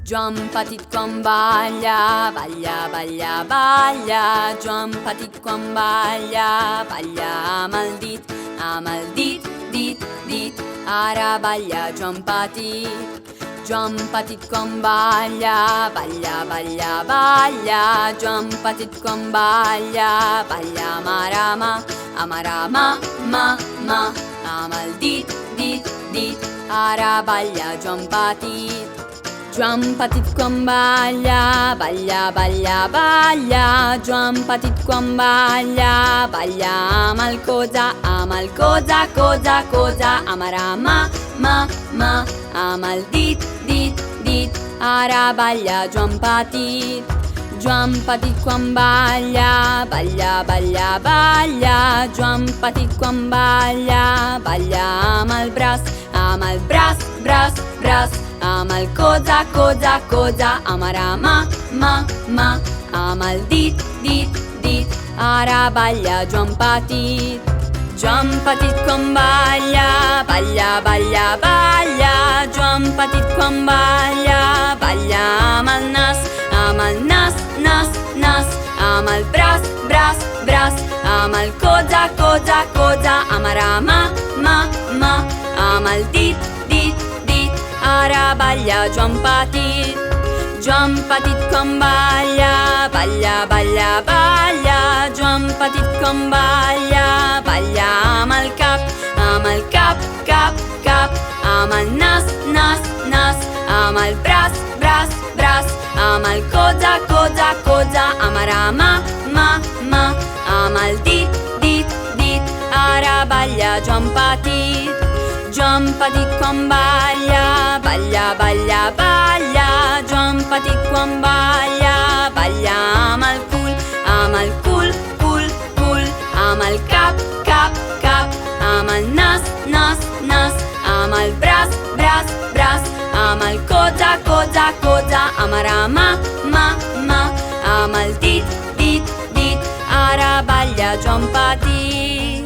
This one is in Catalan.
Joan petit quan balla, balla, balla, balla. Joan petit quan balla, balla amb el dit, dit, dit. Ara balla Joan petit. Joan petit quan balla, balla, balla, balla. Joan petit quan balla, balla amarama, amarama, ma. Amb el dit, dit. Ara balla Joan petit. Joan petit quan balla, balla, balla, balla. Joan petit quan balla, balla amb el colze, colze. Amarama, ma. Amb el dit, dit. Ara balla Joan petit. Joan petit quan balla, balla, balla, balla. Joan petit quan balla, balla amb el braç, braç. Amb el colze, colze. Amarama, ma. Amb el dit, dit. Ara balla Joan petit. Joan petit quan balla, balla, balla, balla. Joan petit quan balla, balla amb el nas, nas. Amb el braç, braç. Amb el colze, colze. Amarama, ma. Amb el dit, dit. Ara balla Joan petit. Joan petit quan balla, balla, balla, balla. Joan petit quan balla, balla amb el cap, cap. Amb el nas. Amb el braç, braç. Amb el colze, colze. Amarama, ma. Amb el dit, dit. Ara balla Joan petit. Joan petit quan balla, balla, balla, balla. Joan petit quan balla, balla amb el cul, cul. Amb el cap. Amb el nas. Amb el braç, braç. Amb el colze, colze. Amarama, ma. Amb el dit, dit. Ara balla Joan petit.